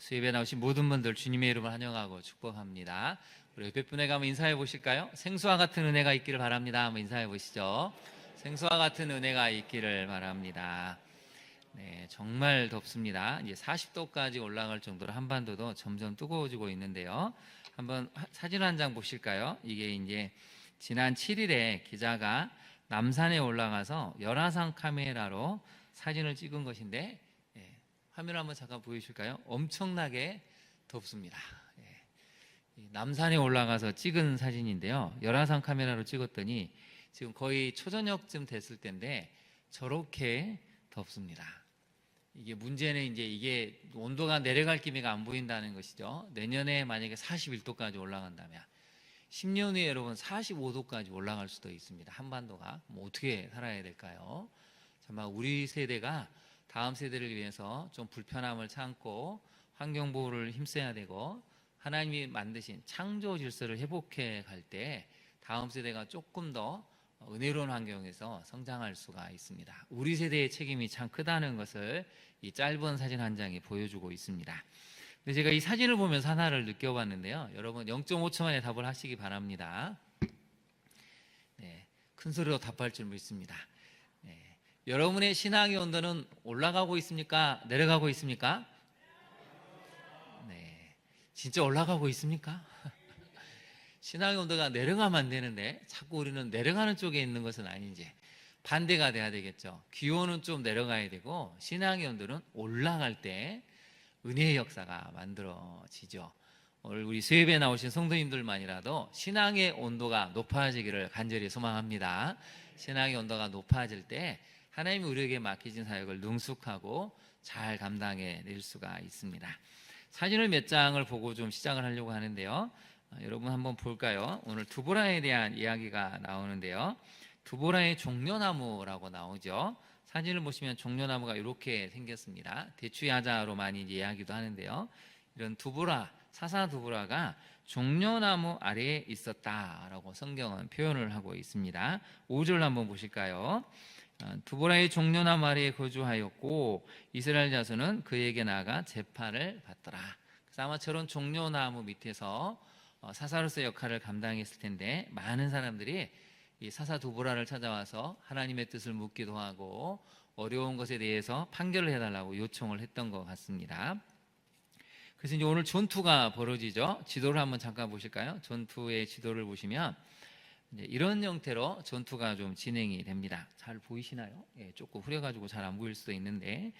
수협에 나오신 모든 분들 주님의 이름을 환영하고 축복합니다. 우리 옆에 분에 가면 인사해 보실까요? 생수와 같은 은혜가 있기를 바랍니다. 한번 인사해 보시죠. 생수와 같은 은혜가 있기를 바랍니다. 네, 정말 덥습니다. 이제 40도까지 올라갈 정도로 한반도도 점점 뜨거워지고 있는데요. 한번 사진 한 장 보실까요? 이게 이제 지난 7일에 기자가 남산에 올라가서 열화상 카메라로 사진을 찍은 것인데, 화면 한번 잠깐 보여주실까요? 엄청나게 덥습니다. 남산에 올라가서 찍은 사진인데요. 열화상 카메라로 찍었더니 지금 거의 초저녁쯤 됐을 때인데 저렇게 덥습니다. 이게 문제는 이제 이게 온도가 내려갈 기미가 안 보인다는 것이죠. 내년에 만약에 41도까지 올라간다면 10년 후에 여러분 45도까지 올라갈 수도 있습니다. 한반도가 어떻게 살아야 될까요? 정말 우리 세대가 다음 세대를 위해서 좀 불편함을 참고 환경 보호를 힘써야 되고, 하나님이 만드신 창조 질서를 회복해 갈 때 다음 세대가 조금 더 은혜로운 환경에서 성장할 수가 있습니다. 우리 세대의 책임이 참 크다는 것을 이 짧은 사진 한 장이 보여주고 있습니다. 근데 제가 이 사진을 보면서 하나를 느껴봤는데요. 여러분 0.5초 만에 답을 하시기 바랍니다. 네, 큰 소리로 답할 줄 믿습니다. 여러분의 신앙의 온도는 올라가고 있습니까? 내려가고 있습니까? 네, 진짜 올라가고 있습니까? 신앙의 온도가 내려가면 안 되는데 자꾸 우리는 내려가는 쪽에 있는 것은 아닌지 반대가 돼야 되겠죠. 기온은 좀 내려가야 되고 신앙의 온도는 올라갈 때 은혜의 역사가 만들어지죠. 오늘 우리 수협에 나오신 성도님들만이라도 신앙의 온도가 높아지기를 간절히 소망합니다. 신앙의 온도가 높아질 때 하나님이 우리에게 맡기신 사역을 능숙하고 잘 감당해 낼 수가 있습니다. 사진을 몇 장을 보고 좀 시작을 하려고 하는데요. 여러분 한번 볼까요? 오늘 두보라에 대한 이야기가 나오는데요. 두보라의 종려나무라고 나오죠. 사진을 보시면 종려나무가 이렇게 생겼습니다. 대추야자로 많이 이야기도 하는데요. 이런 두보라, 사사 두보라가 종려나무 아래에 있었다라고 성경은 표현을 하고 있습니다. 5절 한번 보실까요? 두보라의 종려나무 아래에 거주하였고 이스라엘 자손은 그에게 나아가 제판을 받더라. 그래서 아마 저런 종려나무 밑에서 사사로서의 역할을 감당했을 텐데 많은 사람들이 이 사사 두보라를 찾아와서 하나님의 뜻을 묻기도 하고 어려운 것에 대해서 판결을 해달라고 요청을 했던 것 같습니다. 그래서 이제 오늘 전투가 벌어지죠. 지도를 한번 잠깐 보실까요? 전투의 지도를 보시면 이제 이런 형태로 전투가 좀 진행이 됩니다. 잘 보이시나요? 조금 흐려가지고 잘 안 보일 수도 있는데,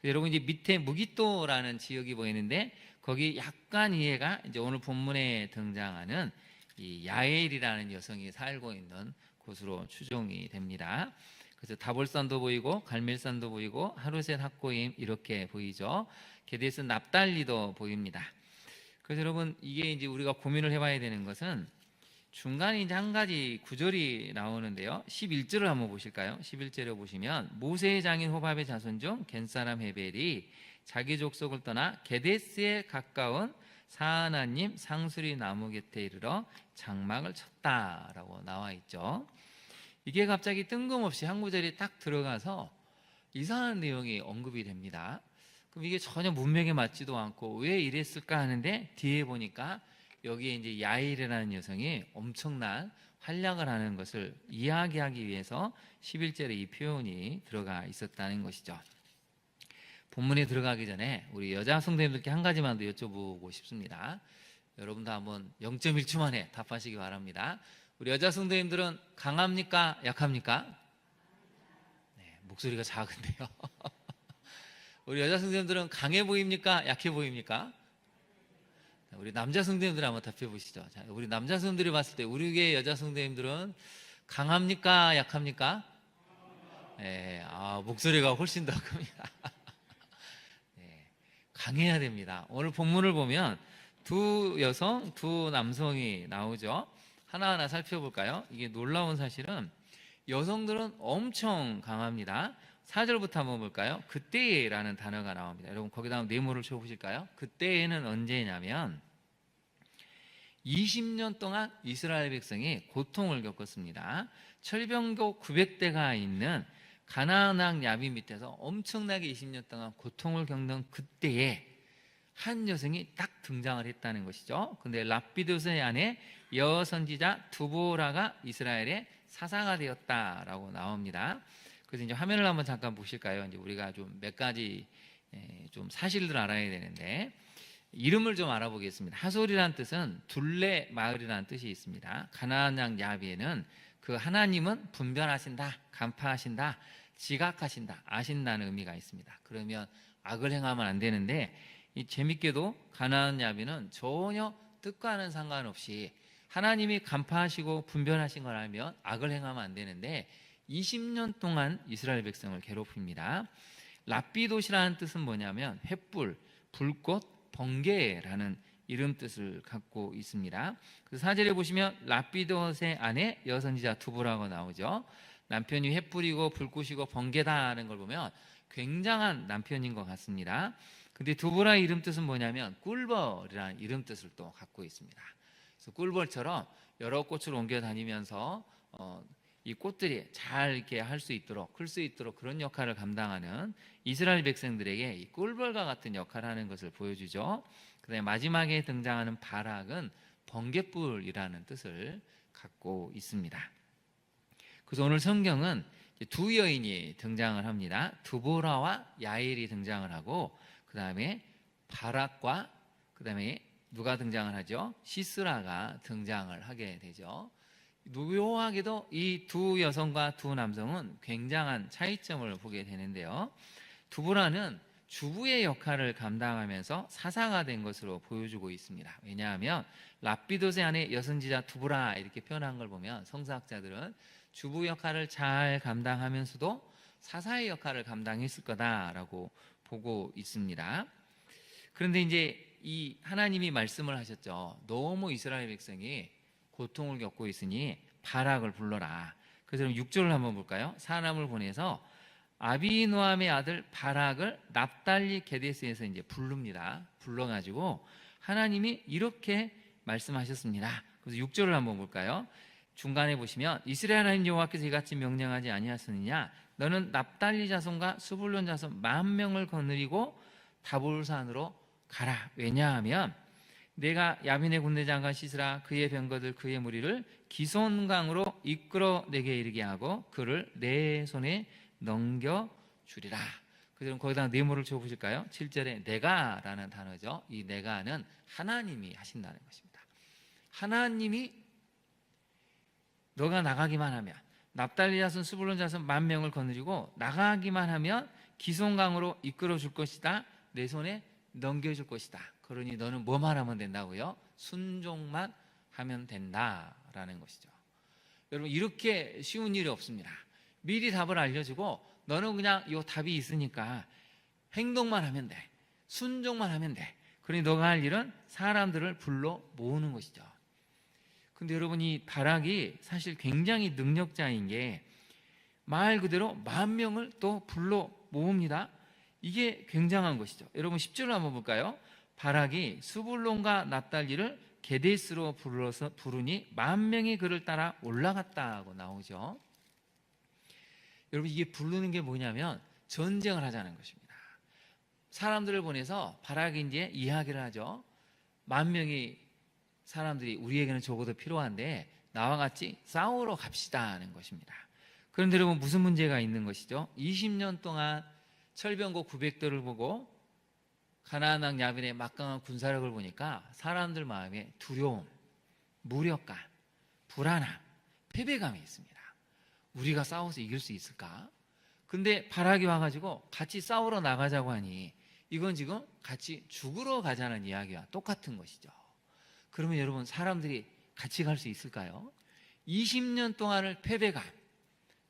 여러분 이제 밑에 무기또라는 지역이 보이는데 거기 약간 이해가 이제 오늘 본문에 등장하는 이 야엘이라는 여성이 살고 있는 곳으로 추정이 됩니다. 그래서 다볼산도 보이고 갈멜산도 보이고 하루셋 학고임 이렇게 보이죠. 게데스 납달리도 보입니다. 그래서 여러분 이게 이제 우리가 고민을 해봐야 되는 것은 중간에 이제 한 가지 구절이 나오는데요. 11절을 한번 보실까요? 11절을 보시면 모세의 장인 호밥의 자손 중 겐사람 헤벨이 자기 족속을 떠나 게데스에 가까운 사하나님 상수리 나무 곁에 이르러 장막을 쳤다라고 나와 있죠. 이게 갑자기 뜬금없이 한 구절이 딱 들어가서 이상한 내용이 언급이 됩니다. 그럼 이게 전혀 문맥에 맞지도 않고 왜 이랬을까 하는데 뒤에 보니까 여기에 이제 야일이라는 여성이 엄청난 활약을 하는 것을 이야기하기 위해서 11절에 이 표현이 들어가 있었다는 것이죠. 본문에 들어가기 전에 우리 여자 성도님들께 한 가지만 더 여쭤보고 싶습니다. 여러분도 한번 0.1초 만에 답하시기 바랍니다. 우리 여자 성도님들은 강합니까? 약합니까? 네, 목소리가 작은데요. 우리 여자 성도님들은 강해 보입니까? 약해 보입니까? 우리 남자 성도님들 한번 답해 보시죠. 자, 우리 남자 성도들이 봤을 때 우리 교회 여자 성도님들은 강합니까? 약합니까? 네, 목소리가 훨씬 더 큽니다. 네, 강해야 됩니다. 오늘 본문을 보면 두 여성, 두 남성이 나오죠. 하나하나 살펴볼까요? 이게 놀라운 사실은 여성들은 엄청 강합니다. 4절부터 한번 볼까요? 그때라는 단어가 나옵니다. 여러분 거기다 한번 네모를 쳐보실까요? 그때는 언제냐면 20년 동안 이스라엘 백성이 고통을 겪었습니다. 철병거 900대가 있는 가나안 왕 야빈 밑에서 엄청나게 20년 동안 고통을 겪는 그때에 한 여성이 딱 등장을 했다는 것이죠. 근데 랍비도스의 아내 여선지자 두보라가 이스라엘의 사사가 되었다라고 나옵니다. 그래서 이제 화면을 한번 잠깐 보실까요? 이제 우리가 좀 몇 가지 좀 사실들 알아야 되는데, 이름을 좀 알아보겠습니다. 하솔이란 뜻은 둘레 마을이라는 뜻이 있습니다. 가나안 양 야비에는 그 하나님은 분별하신다, 간파하신다, 지각하신다, 아신다는 의미가 있습니다. 그러면 악을 행하면 안 되는데, 이 재밌게도 가나안 야비는 전혀 뜻과는 상관없이 하나님이 간파하시고 분별하신 걸 알면 악을 행하면 안 되는데 20년 동안 이스라엘 백성을 괴롭힙니다. 랍비돗이라는 뜻은 뭐냐면 횃불, 불꽃, 번개라는 이름 뜻을 갖고 있습니다. 그래서 4절에 보시면 랍비돗의 아내 여선지자 두보라고 나오죠. 남편이 횃불이고 불꽃이고 번개다라는 걸 보면 굉장한 남편인 것 같습니다. 근데 두보라의 이름 뜻은 뭐냐면 꿀벌이라는 이름 뜻을 또 갖고 있습니다. 그래서 꿀벌처럼 여러 꽃을 옮겨 다니면서 이 꽃들이 잘 이렇게 할 수 있도록, 클 수 있도록 그런 역할을 감당하는 이스라엘 백성들에게 이 꿀벌과 같은 역할을 하는 것을 보여주죠. 그다음에 마지막에 등장하는 바락은 번갯불이라는 뜻을 갖고 있습니다. 그래서 오늘 성경은 두 여인이 등장을 합니다. 두보라와 야엘이 등장을 하고, 그 다음에 바락과 그 다음에 누가 등장을 하죠? 시스라가 등장을 하게 되죠. 묘하게도 이 두 여성과 두 남성은 굉장한 차이점을 보게 되는데요. 두보라는 주부의 역할을 감당하면서 사사가 된 것으로 보여주고 있습니다. 왜냐하면 랍비돗의 아내 여선지자 두보라 이렇게 표현한 걸 보면 성서학자들은 주부 역할을 잘 감당하면서도 사사의 역할을 감당했을 거다라고 보고 있습니다. 그런데 이제 이 하나님이 말씀을 하셨죠. 너무 이스라엘 백성이 고통을 겪고 있으니 바락을 불러라. 그래서 6절을 한번 볼까요? 사람을 보내서 아비노함의 아들 바락을 납달리 게데스에서 이제 부릅니다. 불러가지고 하나님이 이렇게 말씀하셨습니다. 그래서 6절을 한번 볼까요? 중간에 보시면 이스라엘 하나님 여호와께서 이같이 명령하지 아니하였느냐? 너는 납달리 자손과 스불론 자손 10,000명을 거느리고 다볼산으로 가라. 왜냐하면 내가 야빈의 군대 장관 시스라 그의 병거들 그의 무리를 기손강으로 이끌어내게 이르게 하고 그를 내 손에 넘겨주리라. 그럼 거기다 네모를 쳐보실까요? 7절에 내가라는 단어죠. 이 내가는 하나님이 하신다는 것입니다. 하나님이 너가 나가기만 하면, 납달리 자손 스불론 자손 10,000명을 거느리고 나가기만 하면 기손강으로 이끌어줄 것이다. 내 손에 넘겨줄 것이다. 그러니 너는 뭐만 하면 된다고요? 순종만 하면 된다라는 것이죠. 여러분, 이렇게 쉬운 일이 없습니다. 미리 답을 알려주고 너는 그냥 이 답이 있으니까 행동만 하면 돼, 순종만 하면 돼. 그러니 너가 할 일은 사람들을 불러 모으는 것이죠. 근데 여러분, 이 바락이 사실 굉장히 능력자인 게 말 그대로 10,000명을 또 불러 모읍니다. 이게 굉장한 것이죠. 여러분 10절을 한번 볼까요? 바락이 스불론과 납달리를 게데스로 불러서 부르니 10,000명이 그를 따라 올라갔다고 나오죠. 여러분, 이게 부르는 게 뭐냐면 전쟁을 하자는 것입니다. 사람들을 보내서 바락이 이제 이야기를 하죠. 10,000명이 사람들이 우리에게는 적어도 필요한데 나와 같이 싸우러 갑시다 하는 것입니다. 그런데 여러분, 무슨 문제가 있는 것이죠? 20년 동안 철병거 900대를 보고 가나안 왕 야빈의 막강한 군사력을 보니까 사람들 마음에 두려움, 무력감, 불안함, 패배감이 있습니다. 우리가 싸워서 이길 수 있을까? 근데 바락이 와가지고 같이 싸우러 나가자고 하니 이건 지금 같이 죽으러 가자는 이야기와 똑같은 것이죠. 그러면 여러분, 사람들이 같이 갈 수 있을까요? 20년 동안을 패배감,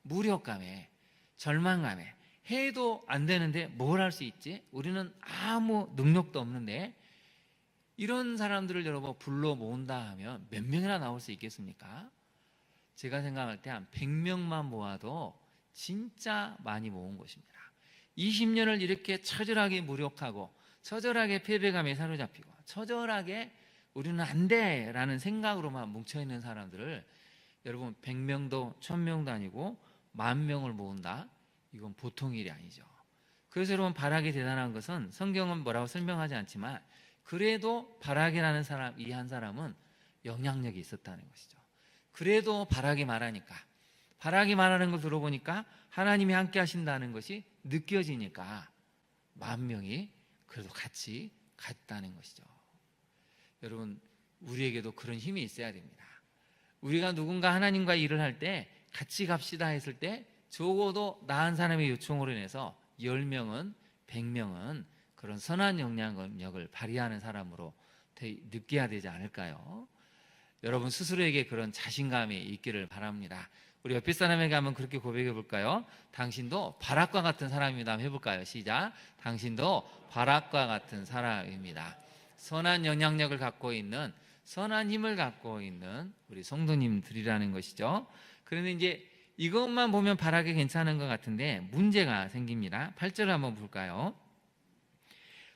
무력감에, 절망감에 해도 안 되는데 뭘 할 수 있지? 우리는 아무 능력도 없는데, 이런 사람들을 여러분 불러 모은다 하면 몇 명이나 나올 수 있겠습니까? 제가 생각할 때 한 100명만 모아도 진짜 많이 모은 것입니다. 20년을 이렇게 처절하게 무력하고 처절하게 패배감에 사로잡히고 처절하게 우리는 안 돼라는 생각으로만 뭉쳐있는 사람들을 여러분 100명도 1000명도 아니고 10,000명을 모은다? 이건 보통 일이 아니죠. 그래서 여러분, 바락이 대단한 것은 성경은 뭐라고 설명하지 않지만 그래도 바락이라는 사람, 이 한 사람은 영향력이 있었다는 것이죠. 그래도 바락이 말하니까, 바락이 말하는 걸 들어보니까 하나님이 함께 하신다는 것이 느껴지니까 10,000명이 그래도 같이 갔다는 것이죠. 여러분, 우리에게도 그런 힘이 있어야 됩니다. 우리가 누군가 하나님과 일을 할 때 같이 갑시다 했을 때 적어도 나 한 사람의 요청으로 인해서 10명은 100명은 그런 선한 영향력을 발휘하는 사람으로 느껴야 되지 않을까요? 여러분 스스로에게 그런 자신감이 있기를 바랍니다. 우리 옆에 사람에게 한번 그렇게 고백해 볼까요? 당신도 바락과 같은 사람입니다. 한번 해볼까요? 시작. 당신도 바락과 같은 사람입니다. 선한 영향력을 갖고 있는, 선한 힘을 갖고 있는 우리 성도님들이라는 것이죠. 그런데 이제 이것만 보면 바락이 괜찮은 것 같은데 문제가 생깁니다. 8절 한번 볼까요?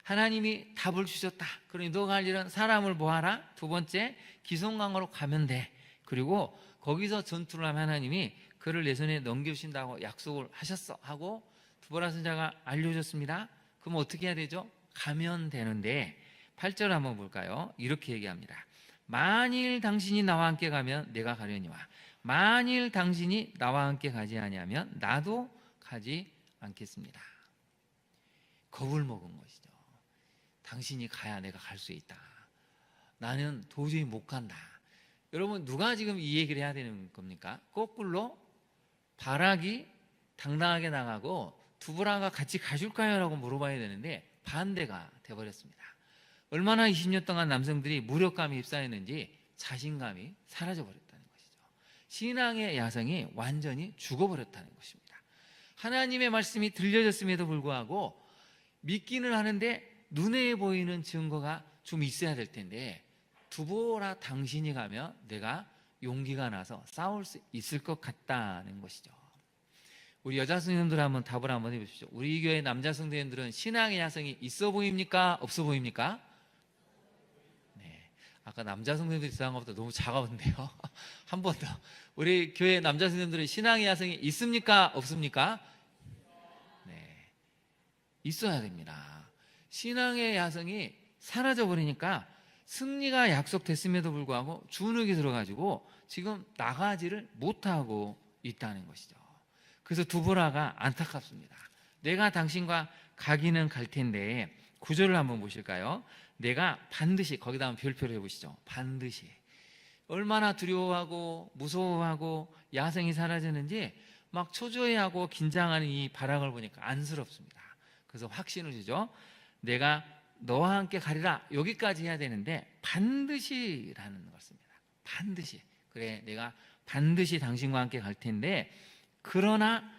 하나님이 답을 주셨다. 그러니 너가 할 일은 사람을 모아라. 두 번째, 기송강으로 가면 돼. 그리고 거기서 전투를 하면 하나님이 그를 내 손에 넘겨주신다고 약속을 하셨어 하고 두보라 선지자가 알려줬습니다. 그럼 어떻게 해야 되죠? 가면 되는데 8절 한번 볼까요? 이렇게 얘기합니다. 만일 당신이 나와 함께 가면 내가 가려니와 만일 당신이 나와 함께 가지 아니하면 나도 가지 않겠습니다. 겁을 먹은 것이죠. 당신이 가야 내가 갈 수 있다. 나는 도저히 못 간다. 여러분, 누가 지금 이 얘기를 해야 되는 겁니까? 거꾸로 바락이 당당하게 나가고 두보라가 같이 가줄까요? 라고 물어봐야 되는데 반대가 돼버렸습니다. 얼마나 20년 동안 남성들이 무력감에 휩싸였는지 자신감이 사라져버렸다는 것이죠. 신앙의 야성이 완전히 죽어버렸다는 것입니다. 하나님의 말씀이 들려졌음에도 불구하고 믿기는 하는데 눈에 보이는 증거가 좀 있어야 될 텐데 두보라 당신이 가면 내가 용기가 나서 싸울 수 있을 것 같다는 것이죠. 우리 여자 성도님들 한번 답을 한번 해보십시오. 우리 교회 남자 성도님들은 신앙의 야성이 있어 보입니까? 없어 보입니까? 네, 아까 남자 성도님들이 이상한 것보다 너무 작아본데요. 한 번 더. 우리 교회 남자 성도님들은 신앙의 야성이 있습니까? 없습니까? 네, 있어야 됩니다. 신앙의 야성이 사라져버리니까 승리가 약속됐음에도 불구하고 주눅이 들어가지고 지금 나가지를 못하고 있다는 것이죠. 그래서 두보라가 안타깝습니다. 내가 당신과 가기는 갈 텐데 9절을 한번 보실까요? 내가 반드시, 거기다 한번 별표를 해보시죠. 반드시. 얼마나 두려워하고 무서워하고 야성이 사라지는지 막 초조해하고 긴장하는 이 바락을 보니까 안쓰럽습니다. 그래서 확신을 주죠. 내가 너와 함께 가리라. 여기까지 해야 되는데 반드시라는 걸 씁니다. 반드시. 그래, 내가 반드시 당신과 함께 갈 텐데 그러나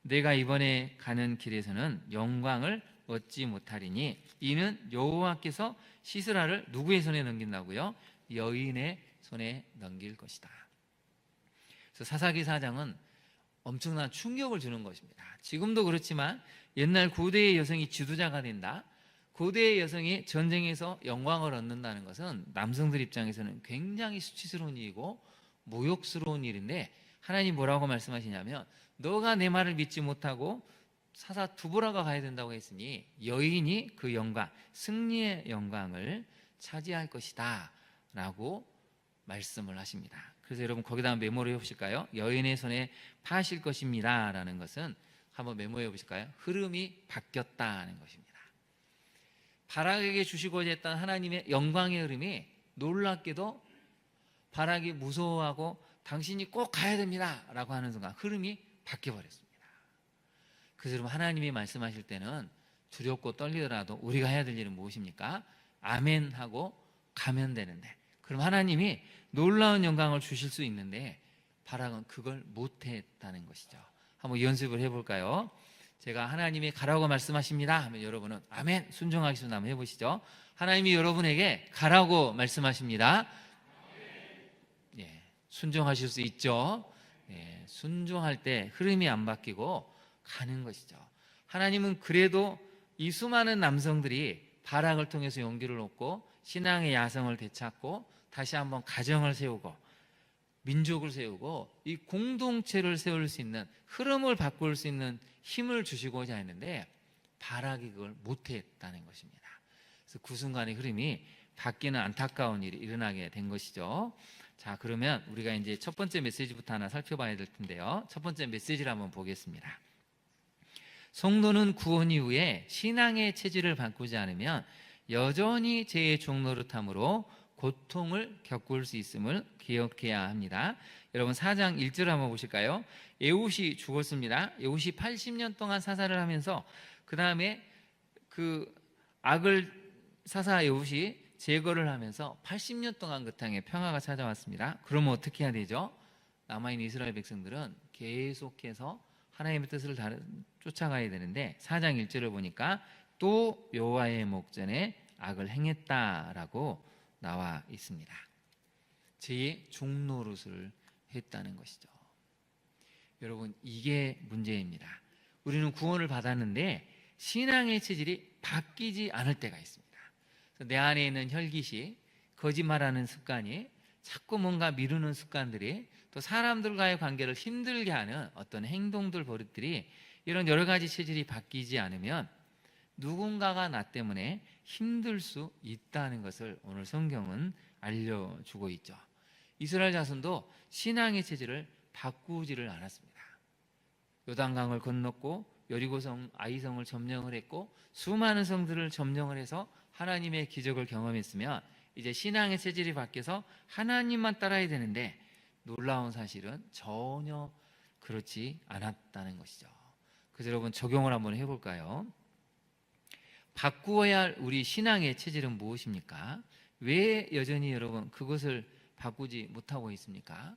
내가 이번에 가는 길에서는 영광을 얻지 못하리니 이는 여호와께서 시스라를 누구의 손에 넘긴다고요? 여인의 손에 넘길 것이다. 그래서 사사기 4장은 엄청난 충격을 주는 것입니다. 지금도 그렇지만 옛날 고대의 여성이 지도자가 된다, 고대의 여성이 전쟁에서 영광을 얻는다는 것은 남성들 입장에서는 굉장히 수치스러운 일이고 모욕스러운 일인데 하나님 뭐라고 말씀하시냐면 너가 내 말을 믿지 못하고 사사 두보라가 가야 된다고 했으니 여인이 그 영광, 승리의 영광을 차지할 것이다 라고 말씀을 하십니다. 그래서 여러분 거기다 메모를 해보실까요? 여인의 손에 파실 것입니다 라는 것은 한번 메모해 보실까요? 흐름이 바뀌었다는 것입니다. 바락에게 주시고자 했던 하나님의 영광의 흐름이 놀랍게도 바락이 무서워하고 당신이 꼭 가야 됩니다 라고 하는 순간 흐름이 바뀌어버렸습니다. 그래서 여러분 하나님이 말씀하실 때는 두렵고 떨리더라도 우리가 해야 될 일은 무엇입니까? 아멘 하고 가면 되는데, 그럼 하나님이 놀라운 영광을 주실 수 있는데 바락은 그걸 못했다는 것이죠. 한번 연습을 해볼까요? 제가 하나님이 가라고 말씀하십니다 하면 여러분은 아멘 순종하겠습니다 한번 해보시죠. 하나님이 여러분에게 가라고 말씀하십니다. 예, 순종하실 수 있죠. 예, 순종할 때 흐름이 안 바뀌고 가는 것이죠. 하나님은 그래도 이 수많은 남성들이 바락을 통해서 용기를 얻고 신앙의 야성을 되찾고 다시 한번 가정을 세우고 민족을 세우고 이 공동체를 세울 수 있는, 흐름을 바꿀 수 있는 힘을 주시고자 했는데 바락이 그걸 못했다는 것입니다. 그래서 그 순간의 흐름이 바뀌는 안타까운 일이 일어나게 된 것이죠. 자, 그러면 우리가 이제 첫 번째 메시지부터 하나 살펴봐야 될 텐데요. 첫 번째 메시지를 한번 보겠습니다. 성도는 구원 이후에 신앙의 체질을 바꾸지 않으면 여전히 죄의 종노릇함으로 고통을 겪을 수 있음을 기억해야 합니다. 여러분 4장 1절 한번 보실까요? 에훗이 죽었습니다. 에훗이 80년 동안 사사를 하면서 그 다음에 그 악을 사사 에훗이 제거를 하면서 80년 동안 그 땅에 평화가 찾아왔습니다. 그러면 어떻게 해야 되죠? 남아있는 이스라엘 백성들은 계속해서 하나님의 뜻을 쫓아가야 되는데 4장 1절을 보니까 또 여호와의 목전에 악을 행했다라고 나와 있습니다. 죄의 종노릇을 했다는 것이죠. 여러분, 이게 문제입니다. 우리는 구원을 받았는데 신앙의 체질이 바뀌지 않을 때가 있습니다. 내 안에 있는 혈기시, 거짓말하는 습관이, 자꾸 뭔가 미루는 습관들이, 또 사람들과의 관계를 힘들게 하는 어떤 행동들, 버릇들이, 이런 여러 가지 체질이 바뀌지 않으면 누군가가 나 때문에 힘들 수 있다는 것을 오늘 성경은 알려주고 있죠. 이스라엘 자손도 신앙의 체질을 바꾸지를 않았습니다. 요단강을 건넜고 여리고성 아이성을 점령을 했고 수많은 성들을 점령을 해서 하나님의 기적을 경험했으면 이제 신앙의 체질이 바뀌어서 하나님만 따라야 되는데 놀라운 사실은 전혀 그렇지 않았다는 것이죠. 그래서 여러분 적용을 한번 해볼까요? 바꾸어야 할 우리 신앙의 체질은 무엇입니까? 왜 여전히 여러분 그것을 바꾸지 못하고 있습니까?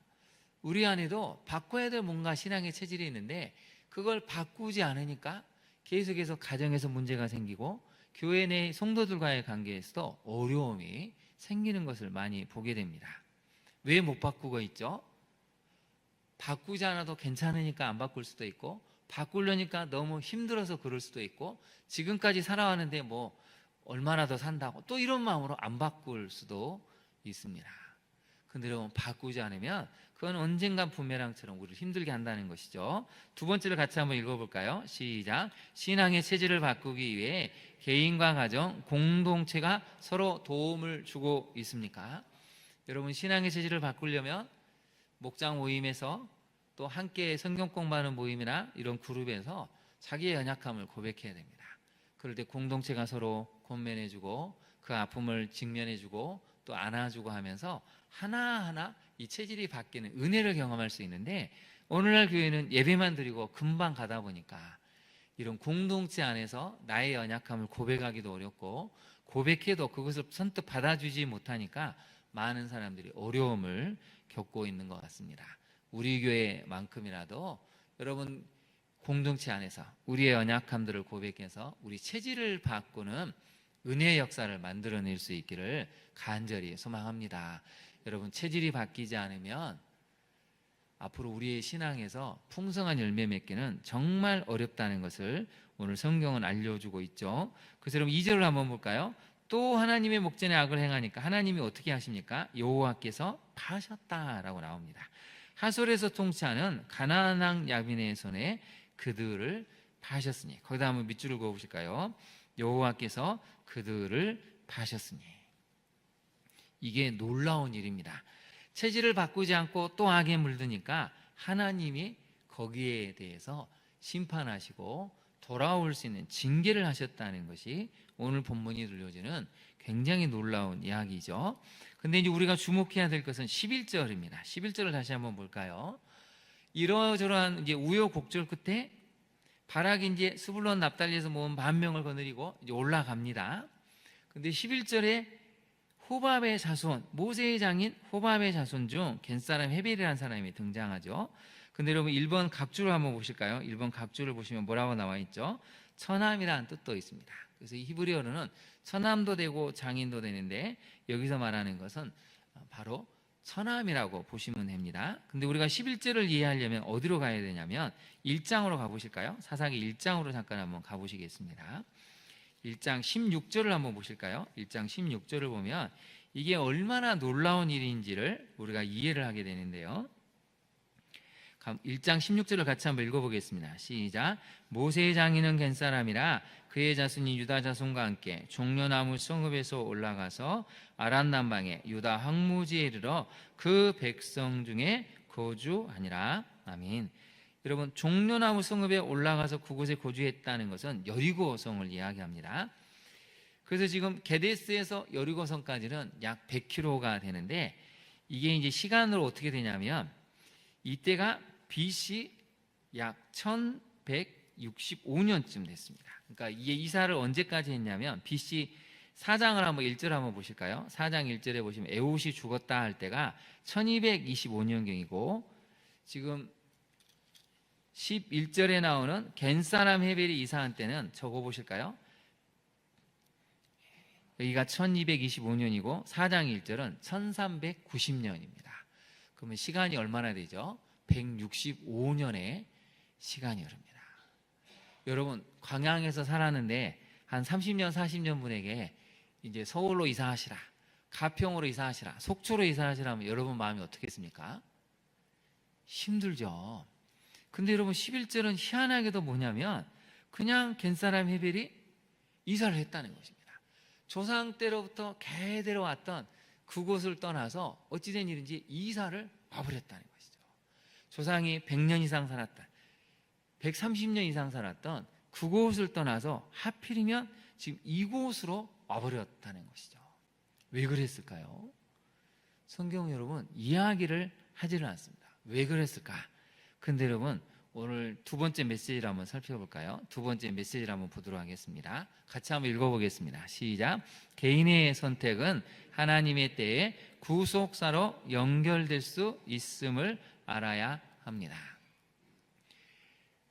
우리 안에도 바꿔야 될 뭔가 신앙의 체질이 있는데 그걸 바꾸지 않으니까 계속해서 가정에서 문제가 생기고 교회 내 성도들과의 관계에서도 어려움이 생기는 것을 많이 보게 됩니다. 왜 못 바꾸고 있죠? 바꾸지 않아도 괜찮으니까 안 바꿀 수도 있고 바꾸려니까 너무 힘들어서 그럴 수도 있고 지금까지 살아왔는데 뭐 얼마나 더 산다고 또 이런 마음으로 안 바꿀 수도 있습니다. 근데 여러분 바꾸지 않으면 그건 언젠간 부메랑처럼 우리를 힘들게 한다는 것이죠. 두 번째를 같이 한번 읽어볼까요? 시작. 신앙의 체질을 바꾸기 위해 개인과 가정, 공동체가 서로 도움을 주고 있습니까? 여러분 신앙의 체질을 바꾸려면 목장 모임에서 또 함께 성경 공부하는 모임이나 이런 그룹에서 자기의 연약함을 고백해야 됩니다. 그럴 때 공동체가 서로 권면해주고 그 아픔을 직면해주고 또 안아주고 하면서 하나하나 이 체질이 바뀌는 은혜를 경험할 수 있는데 오늘날 교회는 예배만 드리고 금방 가다 보니까 이런 공동체 안에서 나의 연약함을 고백하기도 어렵고 고백해도 그것을 선뜻 받아주지 못하니까 많은 사람들이 어려움을 겪고 있는 것 같습니다. 우리 교회만큼이라도 여러분 공동체 안에서 우리의 연약함들을 고백해서 우리 체질을 바꾸는 은혜의 역사를 만들어낼 수 있기를 간절히 소망합니다. 여러분 체질이 바뀌지 않으면 앞으로 우리의 신앙에서 풍성한 열매 맺기는 정말 어렵다는 것을 오늘 성경은 알려주고 있죠. 그래서 여러분 2절을 한번 볼까요? 또 하나님의 목전에 악을 행하니까 하나님이 어떻게 하십니까? 여호와께서 파하셨다라고 나옵니다. 하솔에서 통치하는 가나안 왕 야빈의 손에 그들을 파하셨으니 거기다 한번 밑줄을 그어보실까요? 여호와께서 그들을 파하셨으니 이게 놀라운 일입니다. 체질을 바꾸지 않고 또 악에 물드니까 하나님이 거기에 대해서 심판하시고 돌아올 수 있는 징계를 하셨다는 것이 오늘 본문이 들려주는 굉장히 놀라운 이야기죠. 근데 이제 우리가 주목해야 될 것은 11절입니다. 11절을 다시 한번 볼까요? 이러저러한 이제 우여곡절 끝에 바락이 이제 스불론 납달리에서 모은 10,000명을 거느리고 이제 올라갑니다. 근데 11절에 호밥의 자손, 모세의 장인 호밥의 자손 중 겐사람 헤벨이라는 사람이 등장하죠. 근데 여러분 1번 각주를 한번 보실까요? 1번 각주를 보시면 뭐라고 나와 있죠? 처남이라는 뜻도 있습니다. 그래서 이 히브리어로는 처남도 되고 장인도 되는데 여기서 말하는 것은 바로 처남이라고 보시면 됩니다. 근데 우리가 11절을 이해하려면 어디로 가야 되냐면 1장으로 가보실까요? 사사기 1장으로 잠깐 한번 가보시겠습니다. 1장 16절을 한번 보실까요? 1장 16절을 보면 이게 얼마나 놀라운 일인지를 우리가 이해를 하게 되는데요. 1장 16절을 같이 한번 읽어보겠습니다. 시작. 모세의 장인은 겐사람이라 그의 자손이 유다 자손과 함께 종려나무 성읍에서 올라가서 아란 남방에 유다 황무지에 이르러 그 백성 중에 거주하니라. 아멘. 여러분, 종려나무 성읍에 올라가서 그곳에 거주했다는 것은 여리고성을 이야기합니다. 그래서 지금 게데스에서 여리고성까지는 약 100km가 되는데, 이게 이제 시간으로 어떻게 되냐면 이때가 BC 약 1165년쯤 됐습니다. 그러니까 이게 이사를 언제까지 했냐면 BC 4장을 한번 1절 한번 보실까요? 4장 1절에 보시면 에봇이 죽었다 할 때가 1225년경이고, 지금 11절에 나오는 겐사람 헤벨이 이사한 때는 적어 보실까요? 여기가 1225년이고 4장 1절은 1390년입니다. 그러면 시간이 얼마나 되죠? 165년의 시간이 흐릅니다. 여러분, 광양에서 살았는데 한 30년, 40년 분에게 이제 서울로 이사하시라, 가평으로 이사하시라, 속초로 이사하시라 하면 여러분 마음이 어떻겠습니까? 힘들죠. 근데 여러분, 11절은 희한하게도 뭐냐면 그냥 겐사람 헤벨이 이사를 했다는 것입니다. 조상 때로부터 계대로 왔던 그곳을 떠나서 어찌된 일인지 이사를 와버렸다는 것이죠. 조상이 100년 이상 살았다, 130년 이상 살았던 그곳을 떠나서 하필이면 지금 이곳으로 와버렸다는 것이죠. 왜 그랬을까요? 성경 여러분, 이야기를 하지를 않습니다. 왜 그랬을까? 근데 여러분, 오늘 두 번째 메시지를 한번 살펴볼까요? 두 번째 메시지를 한번 보도록 하겠습니다. 같이 한번 읽어보겠습니다. 시작. 개인의 선택은 하나님의 때에 구속사로 연결될 수 있음을 알아야 합니다.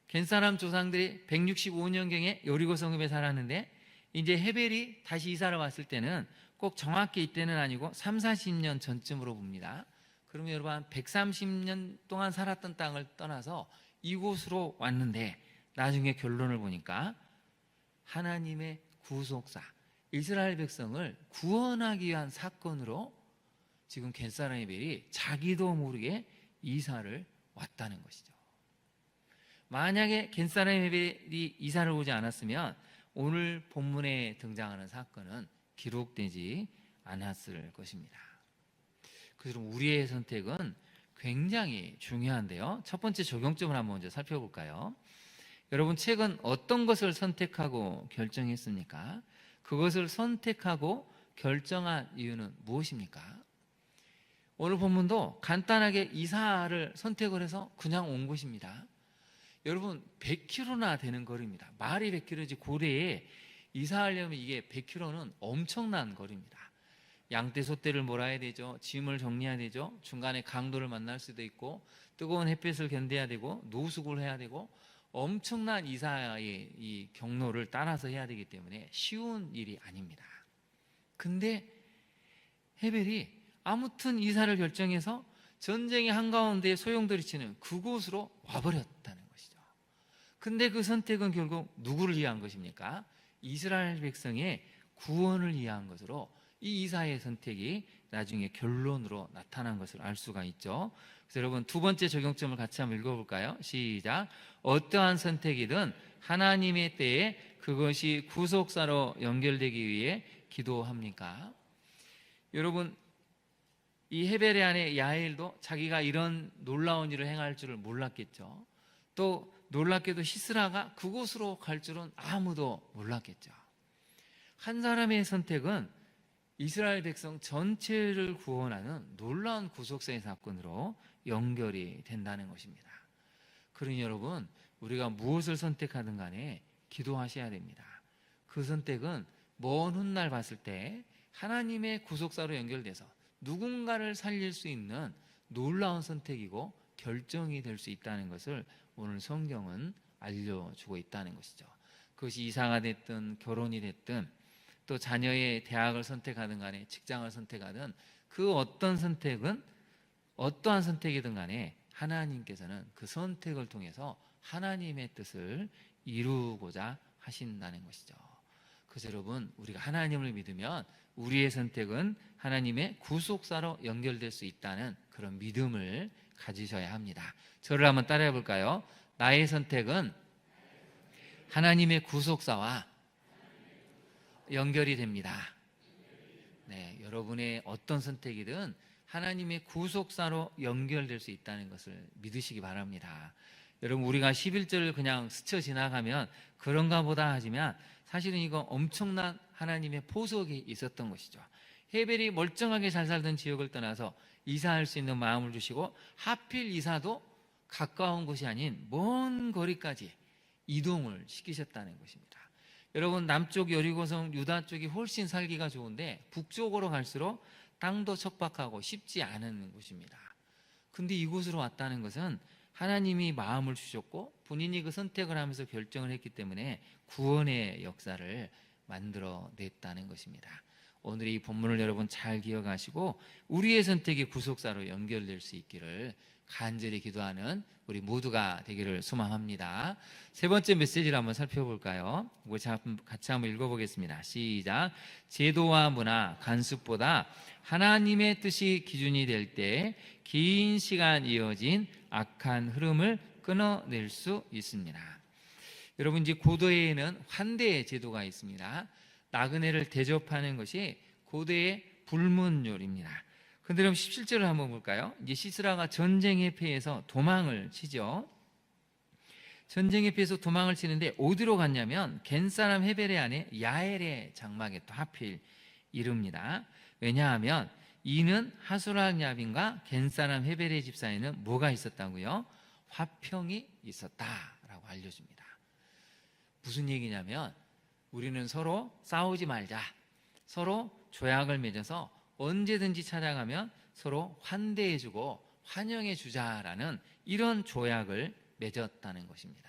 겐사람 조상들이 165년경에 여리고 성읍에 살았는데, 이제 헤벨이 다시 이사를 왔을 때는 꼭 정확히 이때는 아니고 3, 40년 전쯤으로 봅니다. 그러면 여러분, 한 130년 동안 살았던 땅을 떠나서 이곳으로 왔는데, 나중에 결론을 보니까 하나님의 구속사, 이스라엘 백성을 구원하기 위한 사건으로 지금 겐사람 헤벨이 자기도 모르게 이사를 왔다는 것이죠. 만약에 겐사람 헤벨이 이사를 오지 않았으면 오늘 본문에 등장하는 사건은 기록되지 않았을 것입니다. 그래서 우리의 선택은 굉장히 중요한데요. 첫 번째 적용점을 한번 먼저 살펴볼까요? 여러분, 최근 어떤 것을 선택하고 결정했습니까? 그것을 선택하고 결정한 이유는 무엇입니까? 오늘 본문도 간단하게 이사를 선택을 해서 그냥 온 것입니다. 여러분, 100km나 되는 거리입니다. 말이 100km지 고래에 이사하려면 이게 100km는 엄청난 거리입니다. 양떼 소떼를 몰아야 되죠. 짐을 정리해야 되죠. 중간에 강도를 만날 수도 있고, 뜨거운 햇빛을 견뎌야 되고, 노숙을 해야 되고, 엄청난 이사의 이 경로를 따라서 해야 되기 때문에 쉬운 일이 아닙니다. 근데 헤벨이 아무튼 이사를 결정해서 전쟁의 한가운데 소용돌이치는 그곳으로 와버렸다는 것이죠. 근데 그 선택은 결국 누구를 위한 것입니까? 이스라엘 백성의 구원을 위한 것으로 이 이사의 선택이 나중에 결론으로 나타난 것을 알 수가 있죠. 그래서 여러분, 두 번째 적용점을 같이 한번 읽어볼까요? 시작. 어떠한 선택이든 하나님의 때에 그것이 구속사로 연결되기 위해 기도합니까? 여러분, 이 헤벨의 아내 야엘도 자기가 이런 놀라운 일을 행할 줄을 몰랐겠죠. 또 놀랍게도 시스라가 그곳으로 갈 줄은 아무도 몰랐겠죠. 한 사람의 선택은 이스라엘 백성 전체를 구원하는 놀라운 구속사의 사건으로 연결이 된다는 것입니다. 그러니 여러분, 우리가 무엇을 선택하든 간에 기도하셔야 됩니다. 그 선택은 먼 훗날 봤을 때 하나님의 구속사로 연결돼서 누군가를 살릴 수 있는 놀라운 선택이고 결정이 될 수 있다는 것을 오늘 성경은 알려주고 있다는 것이죠. 그것이 이사가 됐든 결혼이 됐든 또 자녀의 대학을 선택하든 간에 직장을 선택하든 그 어떤 선택은 어떠한 선택이든 간에 하나님께서는 그 선택을 통해서 하나님의 뜻을 이루고자 하신다는 것이죠. 그래서 여러분, 우리가 하나님을 믿으면 우리의 선택은 하나님의 구속사로 연결될 수 있다는 그런 믿음을 가지셔야 합니다. 저를 한번 따라해 볼까요? 나의 선택은 하나님의 구속사와 연결이 됩니다. 네, 여러분의 어떤 선택이든 하나님의 구속사로 연결될 수 있다는 것을 믿으시기 바랍니다. 여러분, 우리가 11절을 그냥 스쳐 지나가면 그런가 보다 하지만 사실은 이거 엄청난 하나님의 보석이 있었던 것이죠. 헤벨이 멀쩡하게 잘 살던 지역을 떠나서 이사할 수 있는 마음을 주시고, 하필 이사도 가까운 곳이 아닌 먼 거리까지 이동을 시키셨다는 것입니다. 여러분, 남쪽 여리고성 유다 쪽이 훨씬 살기가 좋은데 북쪽으로 갈수록 땅도 척박하고 쉽지 않은 곳입니다. 근데 이곳으로 왔다는 것은 하나님이 마음을 주셨고 본인이 그 선택을 하면서 결정을 했기 때문에 구원의 역사를 만들어냈다는 것입니다. 오늘 이 본문을 여러분 잘 기억하시고 우리의 선택이 구속사로 연결될 수 있기를 간절히 기도하는 우리 모두가 되기를 소망합니다. 세 번째 메시지를 한번 살펴볼까요? 같이 한번 읽어보겠습니다. 시작. 제도와 문화, 간섭보다 하나님의 뜻이 기준이 될 때 긴 시간 이어진 악한 흐름을 끊어낼 수 있습니다. 여러분, 이제 고도에는 환대 제도가 있습니다. 나그네를 대접하는 것이 고대의 불문율입니다. 그런데 그럼 17절을 한번 볼까요? 이제 시스라가 전쟁에 패해서 도망을 치죠. 전쟁에 패해서 도망을 치는데 어디로 갔냐면 겐사람 헤벨의 아내 야엘의 장막에 또 하필 이릅니다. 왜냐하면 이는 하수락 야빈과 겐사람 헤벨의 집 사이에는 뭐가 있었다고요? 화평이 있었다라고 알려줍니다. 무슨 얘기냐면 우리는 서로 싸우지 말자, 서로 조약을 맺어서 언제든지 찾아가면 서로 환대해주고 환영해주자라는 이런 조약을 맺었다는 것입니다.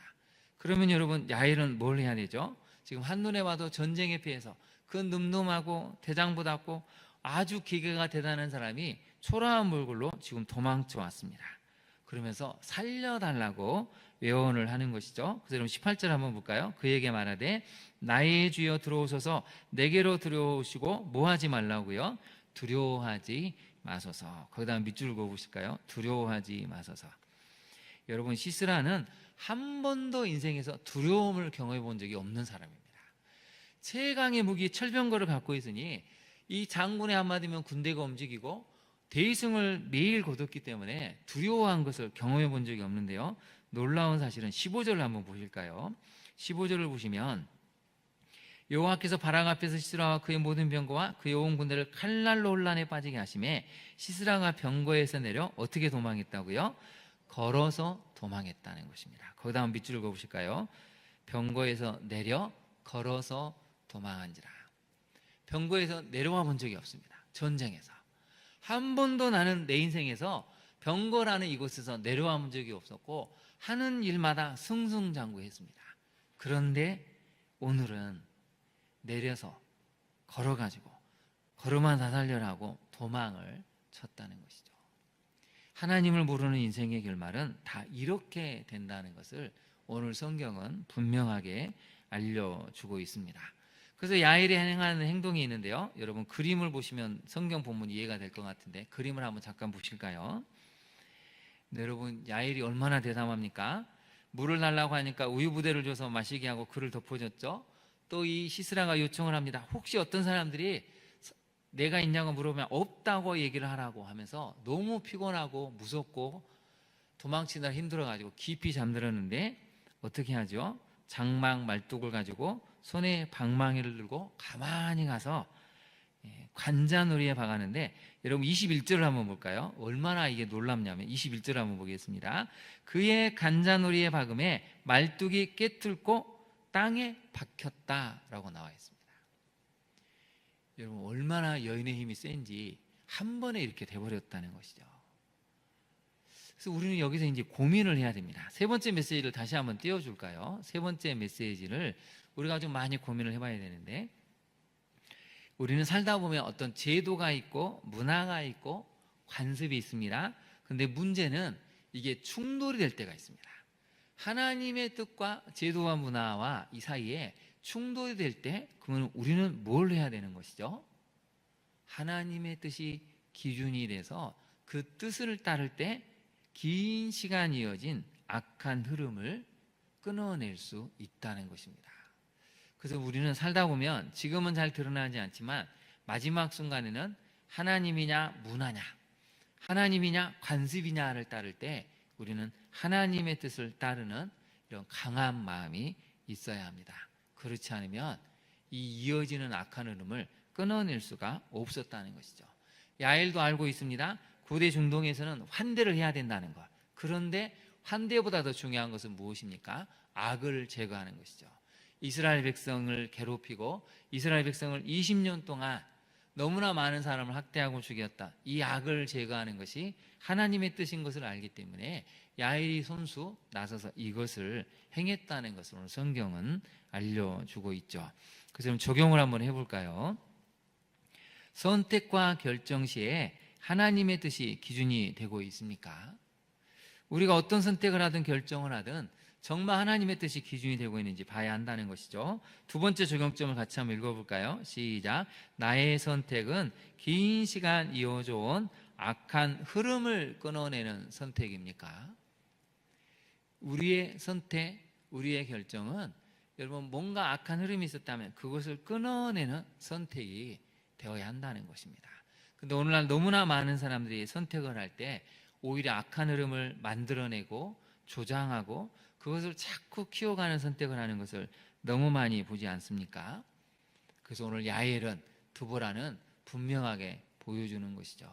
그러면 여러분, 야엘은 뭘 해야 되죠? 지금 한눈에 봐도 전쟁에 피해서 그 늠름하고 대장부답고 아주 기계가 대단한 사람이 초라한 몰골로 지금 도망쳐 왔습니다. 그러면서 살려달라고 외원을 하는 것이죠. 그래서 여러분 18절 한번 볼까요? 그에게 말하되 나의 주여 들어오소서, 내게로 들어오시고 뭐하지 말라고요? 두려워하지 마소서. 거기다 밑줄 그어보실까요? 두려워하지 마소서. 여러분, 시스라는 한 번도 인생에서 두려움을 경험해 본 적이 없는 사람입니다. 최강의 무기 철병거를 갖고 있으니 이 장군의 한마디면 군대가 움직이고 대승을 매일 거뒀기 때문에 두려워한 것을 경험해 본 적이 없는데요, 놀라운 사실은 15절을 한번 보실까요? 15절을 보시면 여호와께서 바락 앞에서 시스라와 그의 모든 병거와 그의 온 군대를 칼날로 혼란에 빠지게 하심에 시스라가 병거에서 내려 어떻게 도망했다고요? 걸어서 도망했다는 것입니다. 거기다 한번 밑줄을 그어보실까요? 병거에서 내려 걸어서 도망한지라. 병거에서 내려와 본 적이 없습니다. 전쟁에서 한 번도 나는 내 인생에서 병거라는 이곳에서 내려와 본 적이 없었고 하는 일마다 승승장구했습니다. 그런데 오늘은 내려서 걸어가지고 걸음만 다 살려라고 도망을 쳤다는 것이죠. 하나님을 모르는 인생의 결말은 다 이렇게 된다는 것을 오늘 성경은 분명하게 알려주고 있습니다. 그래서 야엘이 행하는 행동이 있는데요, 여러분 그림을 보시면 성경 본문 이해가 될 것 같은데 그림을 한번 잠깐 보실까요? 네, 여러분, 야엘이 얼마나 대담합니까? 물을 달라고 하니까 우유 부대를 줘서 마시게 하고 그를 덮어줬죠. 또 이 시스라가 요청을 합니다. 혹시 어떤 사람들이 내가 있냐고 물어보면 없다고 얘기를 하라고 하면서 너무 피곤하고 무섭고 도망치느라 힘들어가지고 깊이 잠들었는데 어떻게 하죠? 장막 말뚝을 가지고 손에 방망이를 들고 가만히 가서 관자놀이에 박았는데, 여러분 21절을 한번 볼까요? 얼마나 이게 놀랍냐면 21절을 한번 보겠습니다. 그의 관자놀이에 박음에 말뚝이 깨뚫고 땅에 박혔다라고 나와 있습니다. 여러분, 얼마나 여인의 힘이 센지 한 번에 이렇게 돼버렸다는 것이죠. 그래서 우리는 여기서 이제 고민을 해야 됩니다. 세 번째 메시지를 다시 한번 띄워줄까요? 세 번째 메시지를 우리가 좀 많이 고민을 해봐야 되는데, 우리는 살다 보면 어떤 제도가 있고 문화가 있고 관습이 있습니다. 그런데 문제는 이게 충돌이 될 때가 있습니다. 하나님의 뜻과 제도와 문화와 이 사이에 충돌이 될 때 그러면 우리는 뭘 해야 되는 것이죠? 하나님의 뜻이 기준이 돼서 그 뜻을 따를 때 긴 시간 이어진 악한 흐름을 끊어낼 수 있다는 것입니다. 그래서 우리는 살다 보면 지금은 잘 드러나지 않지만 마지막 순간에는 하나님이냐 문화냐, 하나님이냐 관습이냐를 따를 때 우리는 하나님의 뜻을 따르는 이런 강한 마음이 있어야 합니다. 그렇지 않으면 이 이어지는 악한 흐름을 끊어낼 수가 없었다는 것이죠. 야엘도 알고 있습니다. 고대 중동에서는 환대를 해야 된다는 것. 그런데 환대보다 더 중요한 것은 무엇입니까? 악을 제거하는 것이죠. 이스라엘 백성을 괴롭히고 이스라엘 백성을 20년 동안 너무나 많은 사람을 학대하고 죽였다. 이 악을 제거하는 것이 하나님의 뜻인 것을 알기 때문에 야엘이 손수 나서서 이것을 행했다는 것을 오늘 성경은 알려주고 있죠. 그래서 적용을 한번 해볼까요? 선택과 결정 시에 하나님의 뜻이 기준이 되고 있습니까? 우리가 어떤 선택을 하든 결정을 하든 정말 하나님의 뜻이 기준이 되고 있는지 봐야 한다는 것이죠. 두 번째 적용점을 같이 한번 읽어볼까요? 시작. 나의 선택은 긴 시간 이어져 온 악한 흐름을 끊어내는 선택입니까? 우리의 선택, 우리의 결정은 여러분 뭔가 악한 흐름이 있었다면 그것을 끊어내는 선택이 되어야 한다는 것입니다. 근데 오늘날 너무나 많은 사람들이 선택을 할 때 오히려 악한 흐름을 만들어내고 조장하고 그것을 자꾸 키워가는 선택을 하는 것을 너무 많이 보지 않습니까? 그래서 오늘 야엘은 드보라는 분명하게 보여주는 것이죠.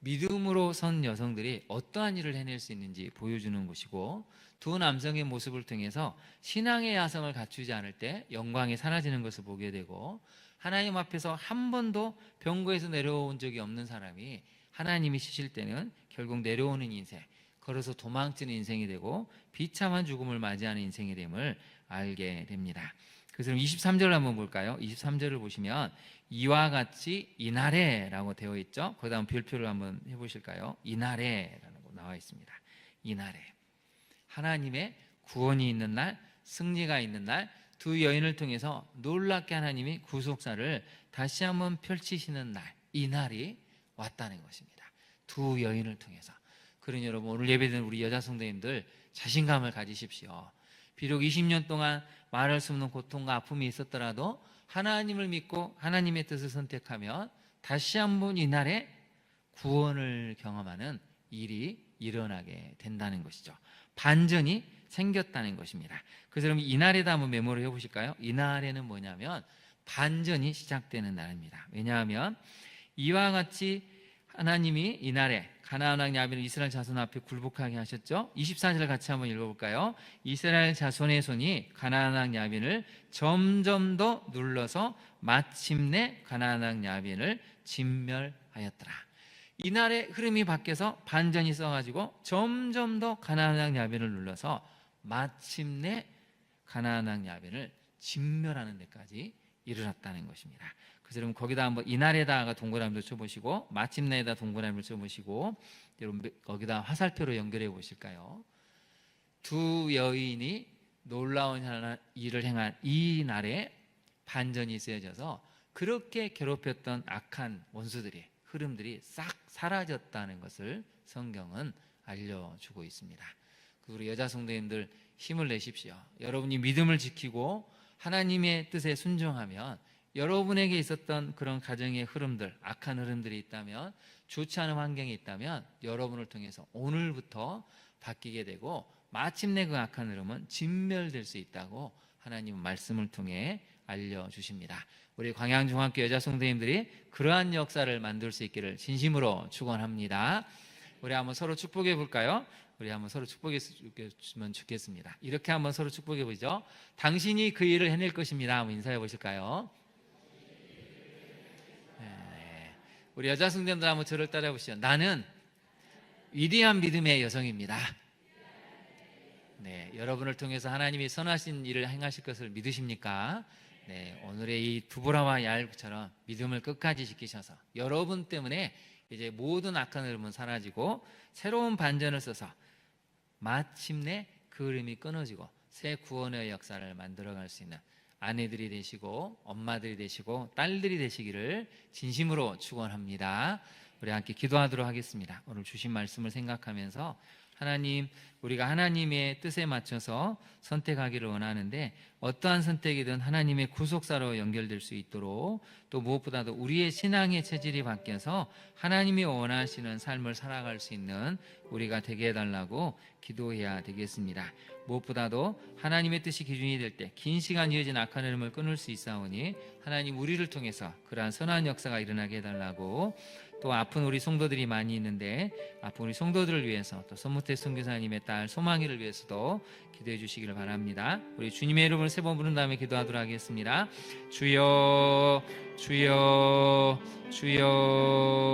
믿음으로 선 여성들이 어떠한 일을 해낼 수 있는지 보여주는 것이고 두 남성의 모습을 통해서 신앙의 야성을 갖추지 않을 때 영광이 사라지는 것을 보게 되고 하나님 앞에서 한 번도 병고에서 내려온 적이 없는 사람이 하나님이 치실 때는 결국 내려오는 인생, 걸어서 도망치는 인생이 되고 비참한 죽음을 맞이하는 인생이 됨을 알게 됩니다. 그래서 23절을 한번 볼까요? 23절을 보시면 이와 같이 이날에라고 되어 있죠. 그 다음 별표를 한번 해보실까요? 이날에라는 거 나와 있습니다. 이날에 하나님의 구원이 있는 날, 승리가 있는 날, 두 여인을 통해서 놀랍게 하나님이 구속사를 다시 한번 펼치시는 날, 이 날이 왔다는 것입니다. 두 여인을 통해서. 그러니 여러분 오늘 예배드리는 우리 여자 성도님들 자신감을 가지십시오. 비록 20년 동안 말할 수 없는 고통과 아픔이 있었더라도 하나님을 믿고 하나님의 뜻을 선택하면 다시 한번 이날에 구원을 경험하는 일이 일어나게 된다는 것이죠. 반전이 생겼다는 것입니다. 그래서 여러분 이날에다 한번 메모를 해보실까요? 이날에는 뭐냐면 반전이 시작되는 날입니다. 왜냐하면 이와 같이 하나님이 이날에 가나안 왕 야빈을 이스라엘 자손 앞에 굴복하게 하셨죠. 24절 같이 한번 읽어볼까요? 이스라엘 자손의 손이 가나안 왕 야빈을 점점 더 눌러서 마침내 가나안 왕 야빈을 진멸하였더라. 이날의 흐름이 바뀌어서 반전이 써가지고 점점 더 가나안 왕 야빈을 눌러서 마침내 가나안 왕 야빈을 진멸하는 데까지 이르렀다는 것입니다. 그래서 여러분 거기다 한번 이날에다가 동그라미를 쳐보시고 마침내에다 동그라미를 쳐보시고 여러분 거기다 화살표로 연결해 보실까요? 두 여인이 놀라운 일을 행한 이 날에 반전이 쓰여져서 그렇게 괴롭혔던 악한 원수들이 흐름들이 싹 사라졌다는 것을 성경은 알려주고 있습니다. 우리 여자 성도님들 힘을 내십시오. 여러분이 믿음을 지키고 하나님의 뜻에 순종하면 여러분에게 있었던 그런 가정의 흐름들, 악한 흐름들이 있다면, 좋지 않은 환경이 있다면 여러분을 통해서 오늘부터 바뀌게 되고 마침내 그 악한 흐름은 진멸될 수 있다고 하나님은 말씀을 통해 알려주십니다. 우리 광양중학교 여자 성도님들이 그러한 역사를 만들 수 있기를 진심으로 축원합니다. 우리 한번 서로 축복해 볼까요? 우리 한번 서로 축복해 주면 좋겠습니다. 이렇게 한번 서로 축복해 보죠. 당신이 그 일을 해낼 것입니다. 한번 인사해 보실까요? 우리 여자 성도님들 한번 저를 따라해 보시죠. 나는 위대한 믿음의 여성입니다. 네, 여러분을 통해서 하나님이 선하신 일을 행하실 것을 믿으십니까? 네, 오늘의 이 두보라와 야엘처럼 믿음을 끝까지 지키셔서 여러분 때문에 이제 모든 악한 흐름은 사라지고 새로운 반전을 써서 마침내 그 흐름이 끊어지고 새 구원의 역사를 만들어갈 수 있는 아내들이 되시고 엄마들이 되시고 딸들이 되시기를 진심으로 축원합니다. 우리 함께 기도하도록 하겠습니다. 오늘 주신 말씀을 생각하면서 하나님, 우리가 하나님의 뜻에 맞춰서 선택하기를 원하는데 어떠한 선택이든 하나님의 구속사로 연결될 수 있도록, 또 무엇보다도 우리의 신앙의 체질이 바뀌어서 하나님이 원하시는 삶을 살아갈 수 있는 우리가 되게 해달라고 기도해야 되겠습니다. 무엇보다도 하나님의 뜻이 기준이 될 때 긴 시간 이어진 악한 흐름을 끊을 수 있사오니 하나님 우리를 통해서 그러한 선한 역사가 일어나게 해달라고, 또 아픈 우리 성도들이 많이 있는데 아픈 우리 성도들을 위해서, 또 손무태 선교사님의 딸 소망이를 위해서도 기도해 주시기를 바랍니다. 우리 주님의 이름을 세 번 부른 다음에 기도하도록 하겠습니다. 주여, 주여, 주여.